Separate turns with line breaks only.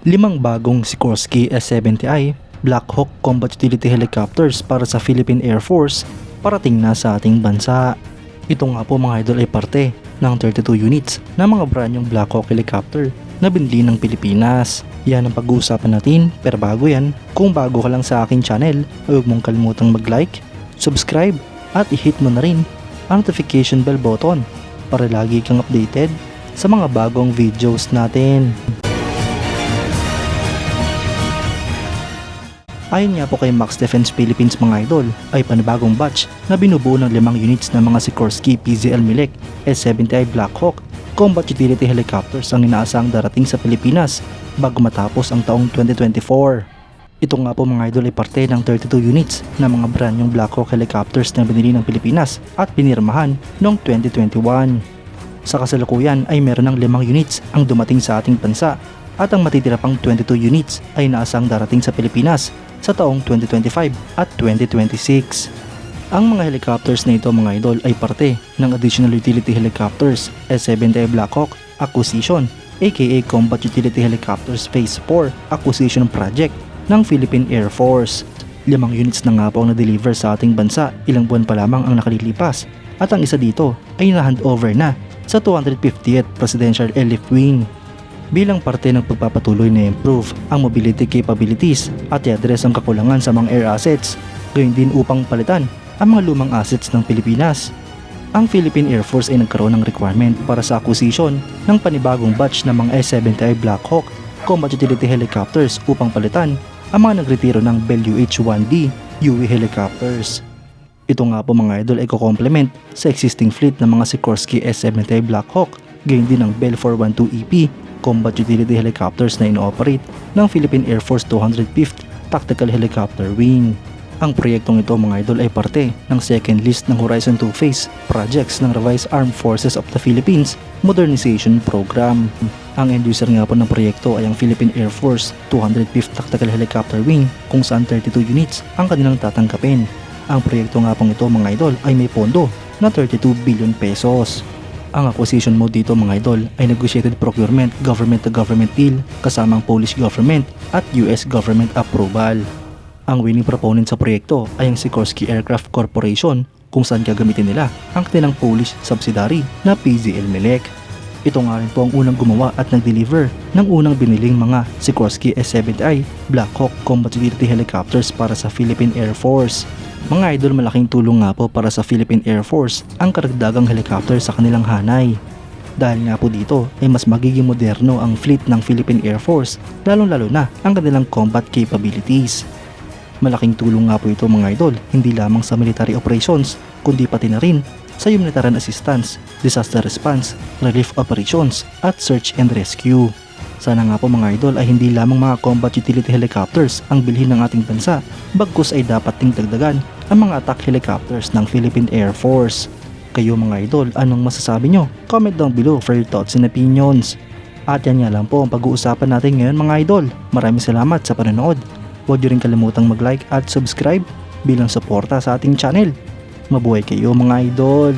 Limang bagong Sikorsky S-70I Black Hawk Combat Utility Helicopters para sa Philippine Air Force parating na sa ating bansa. Ito nga po mga idol ay parte ng 32 units na mga branyong Black Hawk helicopter na binili ng Pilipinas. Yan ang pag-uusapan natin, pero bago yan, kung bago ka lang sa aking channel, huwag mong kalimutang mag-like, subscribe at i-hit mo na rin ang notification bell button para lagi kang updated sa mga bagong videos natin. Ayon nga po kay Max Defense Philippines mga idol, ay panibagong batch na binubuo ng 5 units ng mga Sikorsky PZL Milek S-70I Black Hawk Combat Utility Helicopters ang inaasahang darating sa Pilipinas bago matapos ang taong 2024. Ito nga po mga idol ay parte ng 32 units na mga branyong Black Hawk helicopters na binili ng Pilipinas at pinirmahan noong 2021. Sa kasalukuyan ay meron ng 5 units ang dumating sa ating bansa at ang matitira pang 22 units ay inaasahang darating sa Pilipinas sa taong 2025 at 2026. Ang mga helicopters na ito mga idol ay parte ng Additional Utility Helicopters S-70I Black Hawk Acquisition aka Combat Utility Helicopters Phase 4 Acquisition Project ng Philippine Air Force. 5 units na nga po ang na-deliver sa ating bansa ilang buwan pa lamang ang nakalilipas at ang isa dito ay na-handover na sa 250th Presidential Airlift Wing. Bilang parte ng pagpapatuloy na improve ang mobility capabilities at i-address ang kakulangan sa mga air assets, gayon din upang palitan ang mga lumang assets ng Pilipinas. Ang Philippine Air Force ay nagkaroon ng requirement para sa acquisition ng panibagong batch ng mga S-70I Black Hawk Combat Utility Helicopters upang palitan ang mga nagretiro ng Bell UH-1D UE helicopters. Ito nga po mga idol ay ko-complement sa existing fleet ng mga Sikorsky S-70I Black Hawk, gayon din ng Bell 412EP Combat Utility Helicopters na ino-operate ng Philippine Air Force 205th Tactical Helicopter Wing. Ang proyektong ito mga idol ay parte ng second list ng Horizon 2 Phase projects ng Revised Armed Forces of the Philippines Modernization Program. Ang end user nga po ng proyekto ay ang Philippine Air Force 205th Tactical Helicopter Wing kung saan 32 units ang kanilang tatanggapin. Ang proyekto nga pong ito mga idol ay may pondo na 32 billion pesos. Ang acquisition mode dito mga idol ay negotiated procurement government-to-government deal kasamang Polish government at US government approval. Ang winning proponent sa proyekto ay ang Sikorsky Aircraft Corporation kung saan gagamitin nila ang kanilang Polish subsidiary na PZL Milek. Ito nga rin po ang unang gumawa at nag-deliver ng unang biniling mga Sikorsky S-70I Black Hawk Combat Utility Helicopters para sa Philippine Air Force. Mga idol, malaking tulong nga po para sa Philippine Air Force ang karagdagang helicopter sa kanilang hanay. Dahil nga po dito ay mas magiging moderno ang fleet ng Philippine Air Force, lalong-lalo na ang kanilang combat capabilities. Malaking tulong nga po ito mga idol, hindi lamang sa military operations, kundi pati na rin sa humanitarian assistance, disaster response, relief operations at search and rescue. Sana nga po mga idol ay hindi lamang mga combat utility helicopters ang bilhin ng ating bansa, bagkus ay dapat ding dagdagan ang mga attack helicopters ng Philippine Air Force. Kayo mga idol, anong masasabi nyo? Comment down below for your thoughts and opinions. At yan nga lang po ang pag-uusapan natin ngayon mga idol. Maraming salamat sa panonood. Huwag nyo rin kalimutang mag-like at subscribe bilang suporta sa ating channel. Mabuhay kayo mga idol!